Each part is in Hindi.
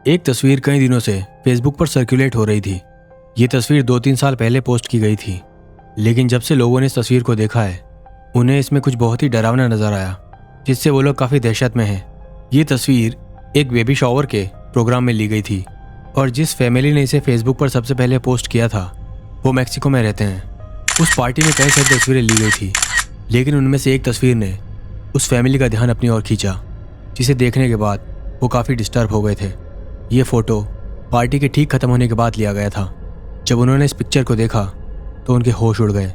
एक तस्वीर कई दिनों से फेसबुक पर सर्कुलेट हो रही थी। ये तस्वीर 2-3 साल पहले पोस्ट की गई थी, लेकिन जब से लोगों ने इस तस्वीर को देखा है उन्हें इसमें कुछ बहुत ही डरावना नजर आया, जिससे वो लोग काफ़ी दहशत में हैं। ये तस्वीर एक बेबी शावर के प्रोग्राम में ली गई थी और जिस फैमिली ने इसे फेसबुक पर सबसे पहले पोस्ट किया था वो मैक्सिको में रहते हैं। उस पार्टी में कई सारी तस्वीरें ली गई थी, लेकिन उनमें से एक तस्वीर ने उस फैमिली का ध्यान अपनी ओर खींचा, जिसे देखने के बाद वो काफ़ी डिस्टर्ब हो गए थे। ये फ़ोटो पार्टी के ठीक ख़त्म होने के बाद लिया गया था। जब उन्होंने इस पिक्चर को देखा तो उनके होश उड़ गए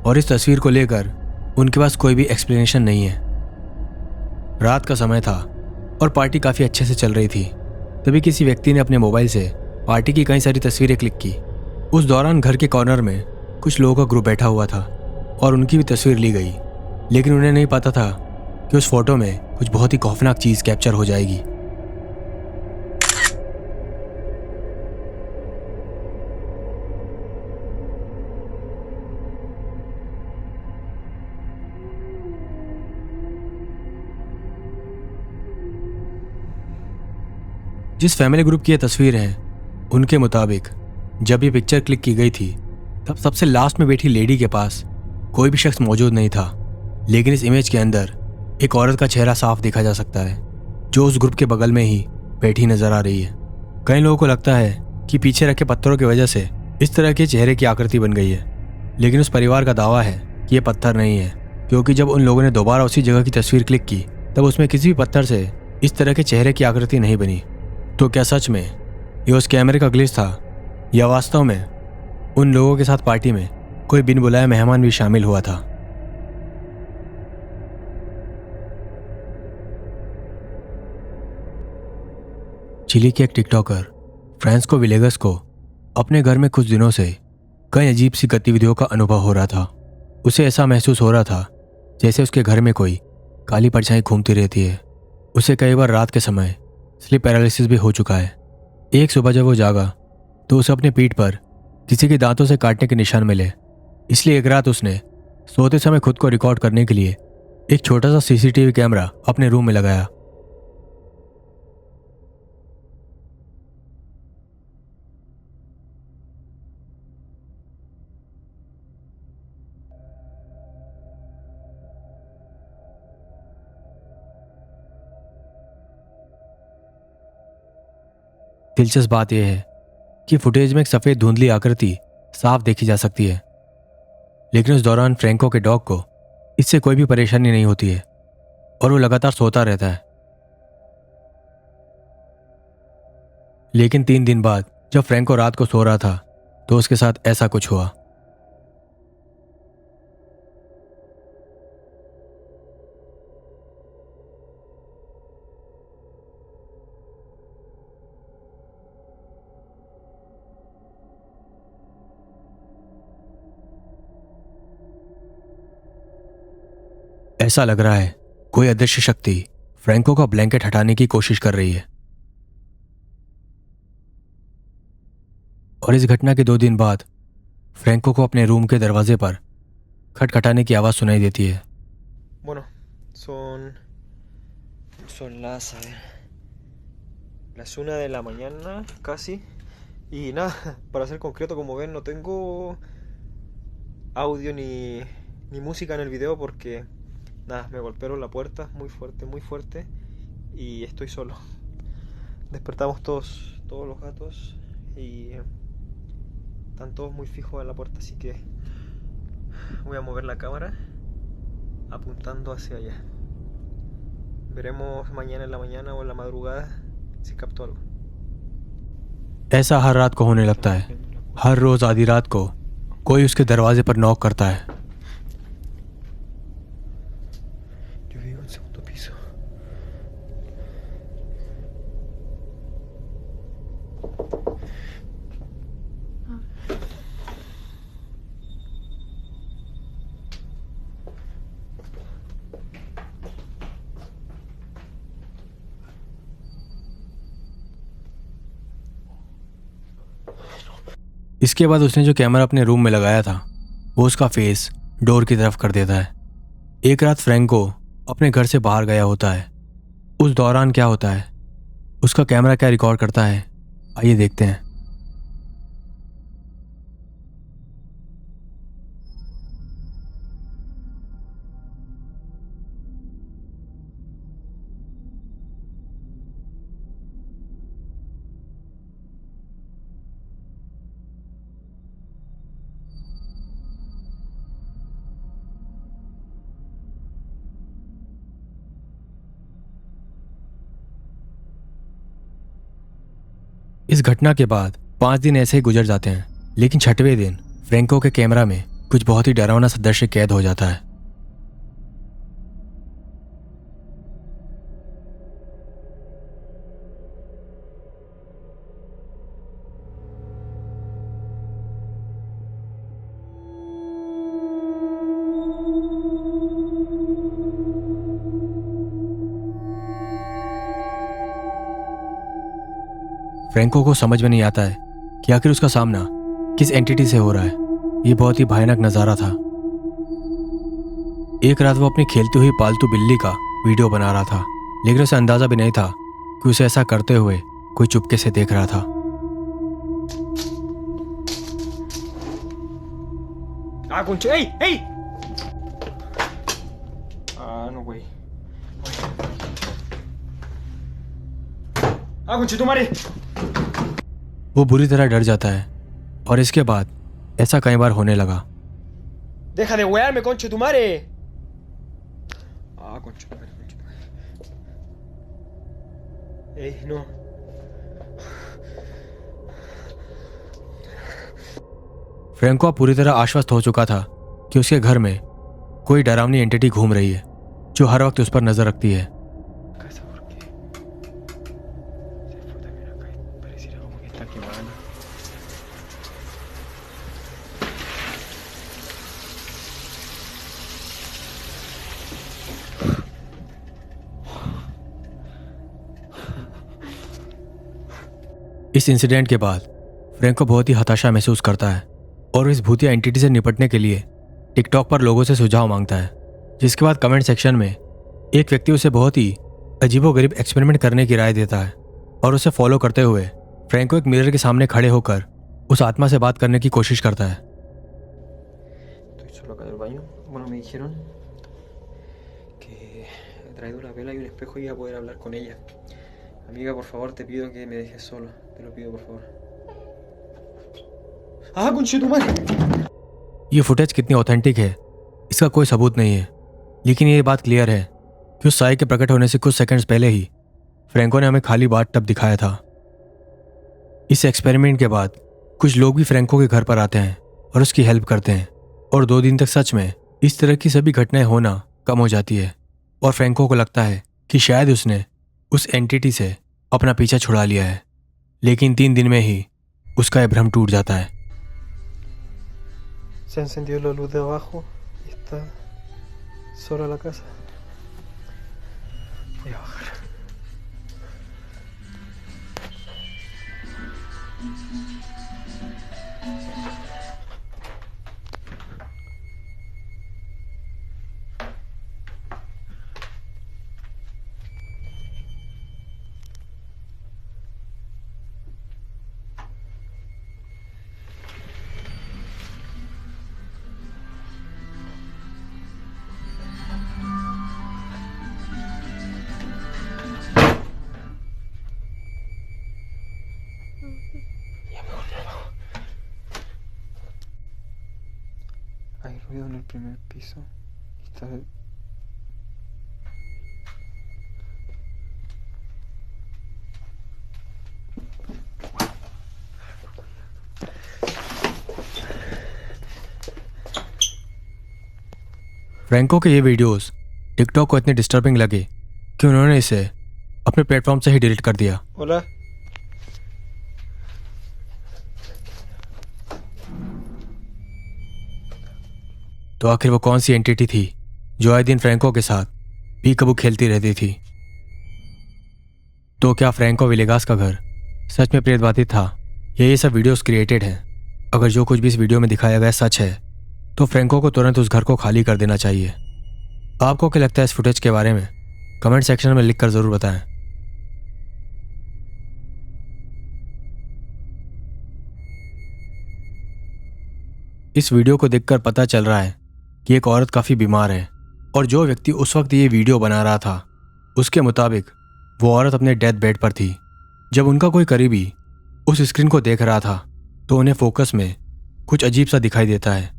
और इस तस्वीर को लेकर उनके पास कोई भी एक्सप्लेनेशन नहीं है। रात का समय था और पार्टी काफ़ी अच्छे से चल रही थी। तभी किसी व्यक्ति ने अपने मोबाइल से पार्टी की कई सारी तस्वीरें क्लिक की। उस दौरान घर के कॉर्नर में कुछ लोगों का ग्रुप बैठा हुआ था और उनकी भी तस्वीर ली गई, लेकिन उन्हें नहीं पता था कि उस फोटो में कुछ बहुत ही खौफनाक चीज़ कैप्चर हो जाएगी। जिस फैमिली ग्रुप की ये तस्वीर है उनके मुताबिक जब ये पिक्चर क्लिक की गई थी तब सबसे लास्ट में बैठी लेडी के पास कोई भी शख्स मौजूद नहीं था, लेकिन इस इमेज के अंदर एक औरत का चेहरा साफ देखा जा सकता है जो उस ग्रुप के बगल में ही बैठी नजर आ रही है। कई लोगों को लगता है कि पीछे रखे पत्थरों की वजह से इस तरह के चेहरे की आकृति बन गई है, लेकिन उस परिवार का दावा है कि ये पत्थर नहीं है, क्योंकि जब उन लोगों ने दोबारा उसी जगह की तस्वीर क्लिक की तब उसमें किसी भी पत्थर से इस तरह के चेहरे की आकृति नहीं बनी। तो क्या सच में ये उस कैमरे का ग्लिच था या वास्तव में उन लोगों के साथ पार्टी में कोई बिन बुलाए मेहमान भी शामिल हुआ था? चिली के एक टिकटॉकर फ्रांसिस्को विलेगस को अपने घर में कुछ दिनों से कई अजीब सी गतिविधियों का अनुभव हो रहा था। उसे ऐसा महसूस हो रहा था जैसे उसके घर में कोई काली परछाई घूमती रहती है। उसे कई बार रात के समय स्लीप पैरालिसिस भी हो चुका है। एक सुबह जब वो जागा तो उसे अपने पीठ पर किसी के दांतों से काटने के निशान मिले। इसलिए एक रात उसने सोते समय खुद को रिकॉर्ड करने के लिए एक छोटा सा सीसीटीवी कैमरा अपने रूम में लगाया। दिलचस्प बात यह है कि फुटेज में एक सफ़ेद धुंधली आकृति साफ देखी जा सकती है, लेकिन उस दौरान फ्रैंको के डॉग को इससे कोई भी परेशानी नहीं होती है और वो लगातार सोता रहता है। लेकिन 3 दिन बाद जब फ्रैंको रात को सो रहा था तो उसके साथ ऐसा कुछ हुआ। ऐसा लग रहा है कोई अदृश्य शक्ति फ्रैंको का ब्लैंकेट हटाने की कोशिश कर रही है। और इस घटना के 2 दिन बाद फ्रैंको को अपने रूम के दरवाजे पर खटखटाने की आवाज़ सुनाई देती है। Bueno, son las, a ver, las 1 de la mañana casi. Y nada, para ser concreto, como ven, no tengo audio ni música en el video porque nada, me golpearon la puerta muy fuerte y estoy solo. Despertamos todos los gatos y están todos muy fijos en la puerta, así que voy a mover la cámara apuntando hacia allá. Veremos mañana en la mañana o en la madrugada si capto algo. ऐसा हर रात को होने लगता है। हर रोज आधी रात को कोई उसके दरवाजे पर नॉक करता है। Yo vivo en segundo piso. इसके बाद उसने जो कैमरा अपने रूम में लगाया था वो उसका फेस डोर की तरफ कर देता है। एक रात फ्रैंको अपने घर से बाहर गया होता है। उस दौरान क्या होता है उसका कैमरा क्या रिकॉर्ड करता है, आइए देखते हैं। इस घटना के बाद 5 दिन ऐसे ही गुजर जाते हैं, लेकिन छठवें दिन फ्रैंको के कैमरा में कुछ बहुत ही डरावना सा दृश्य कैद हो जाता है। फ्रैंको को समझ में नहीं आता है कि आखिर उसका सामना किस एंटिटी से हो रहा है। ये बहुत ही भयानक नज़ारा था। एक रात वो अपनी खेलती हुई पालतू बिल्ली का वीडियो बना रहा था, लेकिन उसे अंदाजा भी नहीं था कि उसे ऐसा करते हुए कोई चुपके से देख रहा था। Ah, concha. ¡Ey! ¡Ey! Ah, no, güey. Ah, concha tu madre. वो बुरी तरह डर जाता है और इसके बाद ऐसा कई बार होने लगा। Deja de wearme, concha tu madre. Ah, concha tu madre, concha tu madre. Ey, no. Franco अब पूरी तरह आश्वस्त हो चुका था कि उसके घर में कोई डरावनी एंटिटी घूम रही है जो हर वक्त उस पर नजर रखती है। Casa, ¿por qué? Se fue también acá y pareciera como que está quemando. इस इंसिडेंट के बाद फ्रैंको बहुत ही हताशा महसूस करता है और इस भूतिया एंटिटी से निपटने के लिए टिकटॉक पर लोगों से सुझाव मांगता है, जिसके बाद कमेंट सेक्शन में एक व्यक्ति उसे बहुत ही अजीबोगरीब एक्सपेरिमेंट करने की राय देता है और उसे फॉलो करते हुए फ्रैंको एक मिरर के सामने खड़े होकर उस आत्मा से बात करने की कोशिश करता है। Estoy solo acá en el baño. Bueno, me dijeron que he traído una vela y un espejo y iba a poder hablar con ella. Amiga, por favor, te pido que me dejes solo. Te lo pido, por favor. ¡Ah, conchetumare! ये फुटेज कितनी ऑथेंटिक है इसका कोई सबूत नहीं है, लेकिन ये बात क्लियर है कि उस साई के प्रकट होने से कुछ सेकंड्स पहले ही फ्रैंको ने हमें खाली बाथ टब दिखाया था। इस एक्सपेरिमेंट के बाद कुछ लोग भी फ्रैंको के घर पर आते हैं और उसकी हेल्प करते हैं और 2 दिन तक सच में इस तरह की सभी घटनाएं होना कम हो जाती है और फ्रैंको को लगता है कि शायद उसने उस एंटिटी से अपना पीछा छुड़ा लिया है, लेकिन 3 दिन में ही उसका यह भ्रम टूट जाता है। Se ha encendido la luz de abajo y está sola la casa. Voy a bajar. Ya mejor no lo hago. Hay ruido en el primer piso. Y está... Franco के ये वीडियोस टिकटॉक को इतने डिस्टर्बिंग लगे कि उन्होंने इसे अपने प्लेटफॉर्म से ही डिलीट कर दिया। Hola. तो आखिर वो कौन सी एंटिटी थी जो आए दिन फ्रैंको के साथ भी कबू खेलती रहती थी? तो क्या फ्रैंको विलेगास का घर सच में प्रेतबाधित था या ये सब वीडियोस क्रिएटेड हैं? अगर जो कुछ भी इस वीडियो में दिखाया गया सच है तो फ्रैंको को तुरंत उस घर को खाली कर देना चाहिए। आपको क्या लगता है इस फुटेज के बारे में? कमेंट सेक्शन में लिखकर ज़रूर बताएं। इस वीडियो को देखकर पता चल रहा है कि एक औरत काफ़ी बीमार है और जो व्यक्ति उस वक्त ये वीडियो बना रहा था उसके मुताबिक वो औरत अपने डेथ बेड पर थी। जब उनका कोई करीबी उस स्क्रीन को देख रहा था तो उन्हें फोकस में कुछ अजीब सा दिखाई देता है।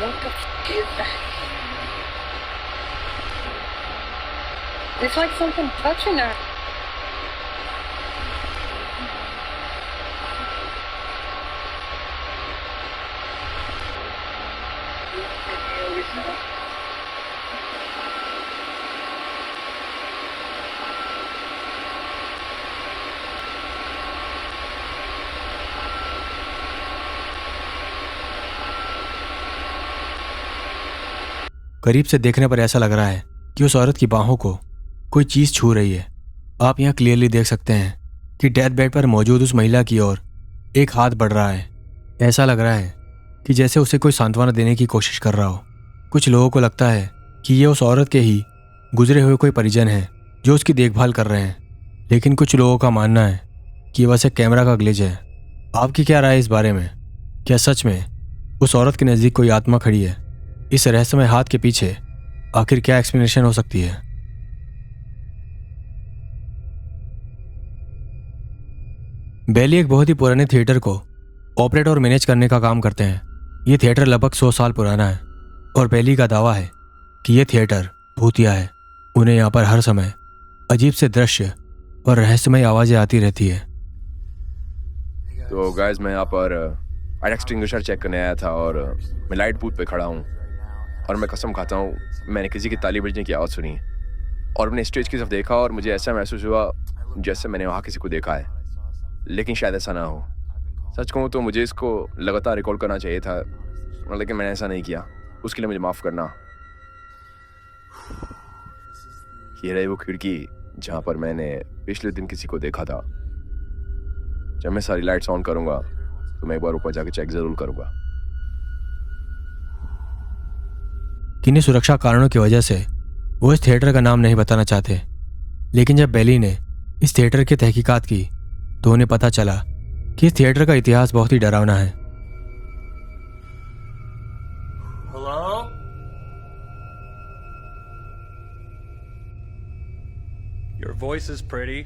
What the f is that? It's like something touching her. करीब से देखने पर ऐसा लग रहा है कि उस औरत की बाहों को कोई चीज़ छू रही है। आप यहाँ क्लियरली देख सकते हैं कि डेथ बेड पर मौजूद उस महिला की ओर एक हाथ बढ़ रहा है। ऐसा लग रहा है कि जैसे उसे कोई सांत्वना देने की कोशिश कर रहा हो। कुछ लोगों को लगता है कि ये उस औरत के ही गुजरे हुए कोई परिजन हैं जो उसकी देखभाल कर रहे हैं, लेकिन कुछ लोगों का मानना है कि बस एक कैमरा का ग्लिच है। आपकी क्या राय है इस बारे में? क्या सच में उस औरत के नज़दीक कोई आत्मा खड़ी है? इस रहस्यमय हाथ के पीछे आखिर क्या एक्सप्लेनेशन हो सकती है? बेली एक बहुत ही पुराने थिएटर को ऑपरेट और मैनेज करने का काम करते हैं। ये थिएटर लगभग 100 साल पुराना है और बेली का दावा है कि ये थिएटर भूतिया है। उन्हें यहाँ पर हर समय अजीब से दृश्य और रहस्यमय आवाज़ें आती रहती है। तो गाइस मैं यहाँ पर फायर एक्सटिंग्विशर चेक करने आया था और मैं लाइट बूथ पे खड़ा हूँ और मैं कसम खाता हूँ मैंने किसी की ताली बजने की आवाज़ सुनी और मैंने स्टेज की तरफ देखा और मुझे ऐसा महसूस हुआ जैसे मैंने वहाँ किसी को देखा है, लेकिन शायद ऐसा ना हो। सच कहूँ तो मुझे इसको लगातार रिकॉर्ड करना चाहिए था, लेकिन मैंने ऐसा नहीं किया। उसके लिए मुझे माफ़ करना। ये रही वो खिड़की जहाँ पर मैंने पिछले दिन किसी को देखा था। जब मैं सारी लाइट्स ऑन करूँगा तो मैं एक बार ऊपर जाकर चेक ज़रूर करूँगा। किन्हीं सुरक्षा कारणों की वजह से वो इस थिएटर का नाम नहीं बताना चाहते, लेकिन जब बेली ने इस थिएटर की तहकीकात की तो उन्हें पता चला कि इस थिएटर का इतिहास बहुत ही डरावना है। Hello? Your voice is pretty.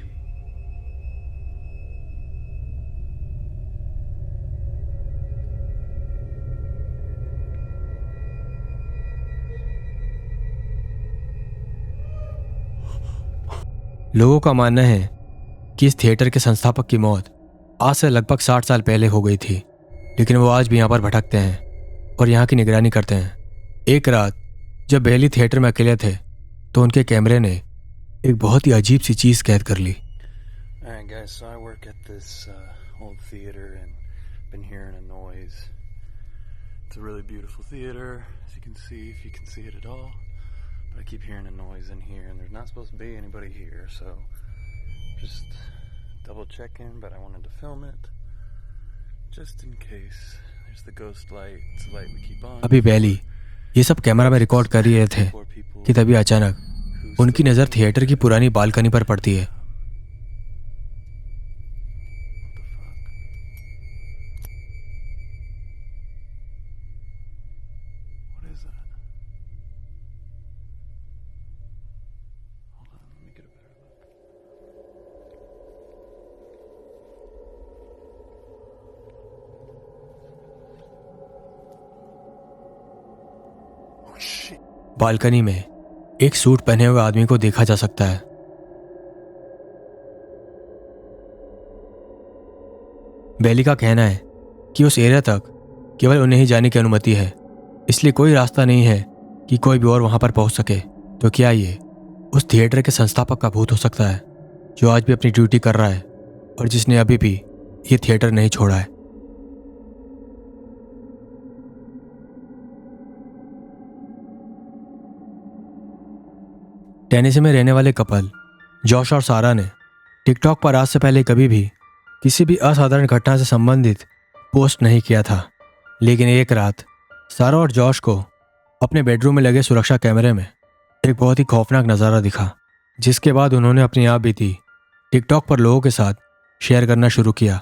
लोगों का मानना है कि इस थिएटर के संस्थापक की मौत आज से लगभग 60 साल पहले हो गई थी, लेकिन वो आज भी यहाँ पर भटकते हैं और यहाँ की निगरानी करते हैं। एक रात जब बेली थिएटर में अकेले थे तो उनके कैमरे ने एक बहुत ही अजीब सी चीज़ कैद कर ली। Alright guys, so I work at this old theater and been hearing a noise. It's a really beautiful theater, as you can see, if you can see it at all. But I keep hearing a noise in here and there's not supposed to be anybody here, so just double checking, but I wanted to film it just in case. There's the ghost light, it's the light we keep on. अभी बेली ये सब कैमरा में रिकॉर्ड कर ही रहे थे कि तभी अचानक उनकी नज़र थिएटर की पुरानी बालकनी पर पड़ती है। What is that? Hold on, let me get a better look. Oh shit. Balcony में एक सूट पहने हुए आदमी को देखा जा सकता है। बेली का कहना है कि उस एरिया तक केवल उन्हें ही जाने की अनुमति है, इसलिए कोई रास्ता नहीं है कि कोई भी और वहां पर पहुंच सके। तो क्या ये उस थिएटर के संस्थापक का भूत हो सकता है जो आज भी अपनी ड्यूटी कर रहा है और जिसने अभी भी ये थिएटर नहीं छोड़ा है? टेनेसी में रहने वाले कपल जॉश और सारा ने टिकटॉक पर आज से पहले कभी भी किसी भी असाधारण घटना से संबंधित पोस्ट नहीं किया था, लेकिन एक रात सारा और जॉश को अपने बेडरूम में लगे सुरक्षा कैमरे में एक बहुत ही खौफनाक नज़ारा दिखा, जिसके बाद उन्होंने अपनी आप बीती टिकटॉक पर लोगों के साथ शेयर करना शुरू किया।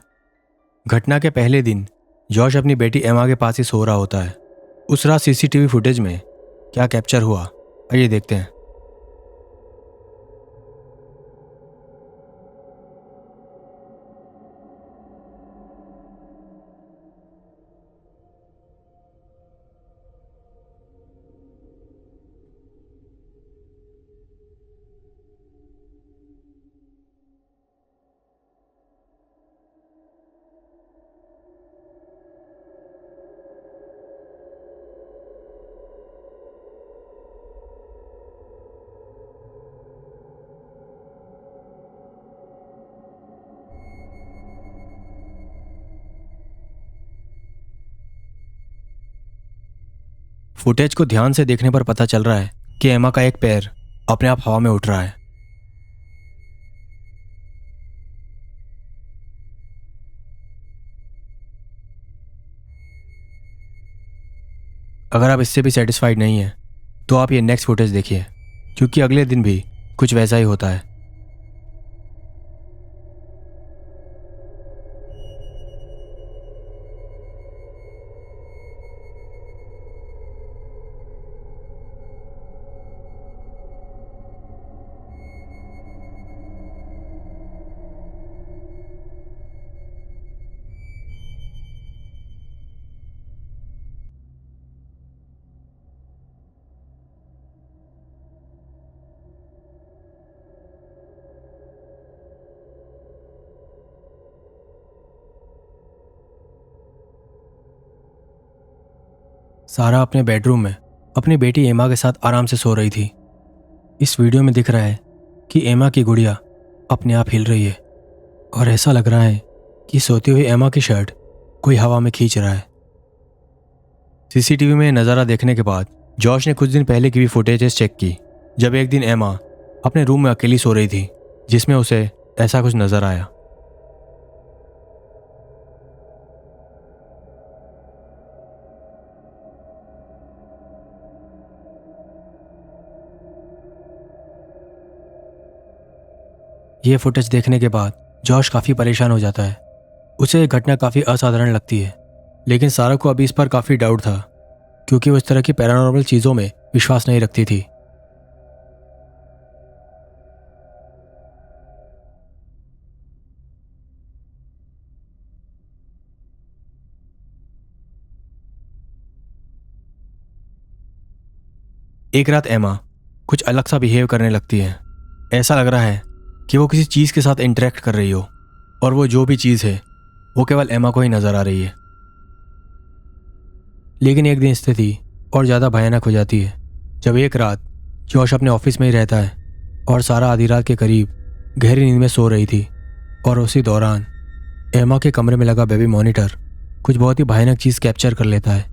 घटना के पहले दिन जॉश अपनी बेटी एमा के पास ही सो रहा होता है। उस रात सीसीटीवी फुटेज में क्या कैप्चर हुआ, आइए देखते हैं। फुटेज को ध्यान से देखने पर पता चल रहा है कि एमा का एक पैर अपने आप हवा में उठ रहा है। अगर आप इससे भी सेटिस्फाइड नहीं हैं तो आप ये नेक्स्ट फुटेज देखिए, क्योंकि अगले दिन भी कुछ वैसा ही होता है। सारा अपने बेडरूम में अपनी बेटी एमा के साथ आराम से सो रही थी। इस वीडियो में दिख रहा है कि एमा की गुड़िया अपने आप हिल रही है और ऐसा लग रहा है कि सोती हुई एमा की शर्ट कोई हवा में खींच रहा है। सीसीटीवी में नज़ारा देखने के बाद जॉश ने कुछ दिन पहले की भी फुटेजेस चेक की, जब एक दिन एमा अपने रूम में अकेली सो रही थी, जिसमें उसे ऐसा कुछ नजर आया। यह फुटेज देखने के बाद जॉश काफ़ी परेशान हो जाता है। उसे यह घटना काफ़ी असाधारण लगती है, लेकिन सारा को अभी इस पर काफ़ी डाउट था, क्योंकि वो इस तरह की पैरानॉर्मल चीज़ों में विश्वास नहीं रखती थी। एक रात एमा कुछ अलग सा बिहेव करने लगती है। ऐसा लग रहा है कि वो किसी चीज़ के साथ इंटरेक्ट कर रही हो, और वो जो भी चीज़ है वो केवल एमा को ही नजर आ रही है। लेकिन एक दिन स्थिति और ज़्यादा भयानक हो जाती है, जब एक रात जॉश अपने ऑफिस में ही रहता है और सारा आधी रात के करीब गहरी नींद में सो रही थी, और उसी दौरान एमा के कमरे में लगा बेबी मॉनिटर कुछ बहुत ही भयानक चीज़ कैप्चर कर लेता है।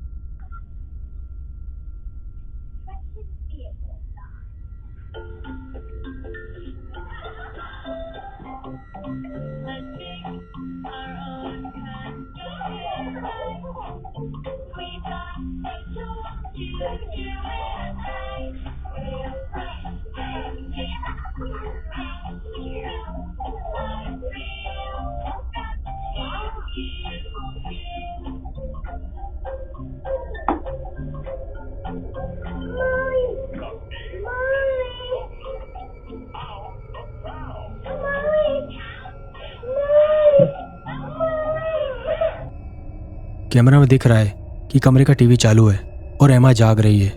कैमरा में दिख रहा है कि कमरे का टीवी चालू है और एमा जाग रही है।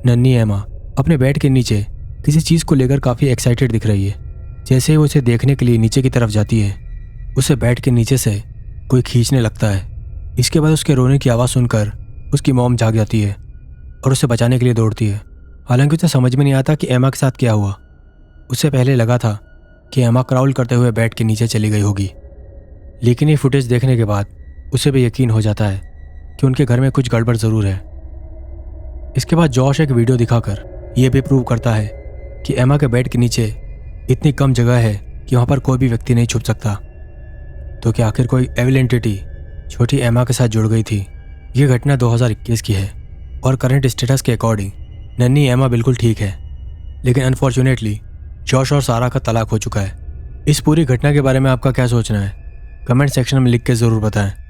नन्ही एमा अपने बेड के नीचे किसी चीज़ को लेकर काफ़ी एक्साइटेड दिख रही है। जैसे ही वो उसे देखने के लिए नीचे की तरफ जाती है, उसे बेड के नीचे से कोई खींचने लगता है। इसके बाद उसके रोने की आवाज़ सुनकर उसकी मॉम जाग जाती है और उसे बचाने के लिए दौड़ती है। हालांकि उसे समझ में नहीं आता कि एमा के साथ क्या हुआ। उसे पहले लगा था कि एमा क्राउल करते हुए बेड के नीचे चली गई होगी, लेकिन ये फुटेज देखने के बाद उसे भी यकीन हो जाता है कि उनके घर में कुछ गड़बड़ ज़रूर है। इसके बाद जॉश एक वीडियो दिखाकर यह भी प्रूव करता है कि एमा के बेड के नीचे इतनी कम जगह है कि वहाँ पर कोई भी व्यक्ति नहीं छुप सकता। तो क्या आखिर कोई एविल एंटिटी छोटी एमा के साथ जुड़ गई थी? ये घटना 2021 की है और करंट स्टेटस के अकॉर्डिंग नन्ही एमा बिल्कुल ठीक है, लेकिन अनफॉर्चुनेटली जॉश और सारा का तलाक हो चुका है। इस पूरी घटना के बारे में आपका क्या सोचना है? कमेंट सेक्शन में लिख के ज़रूर बताएं।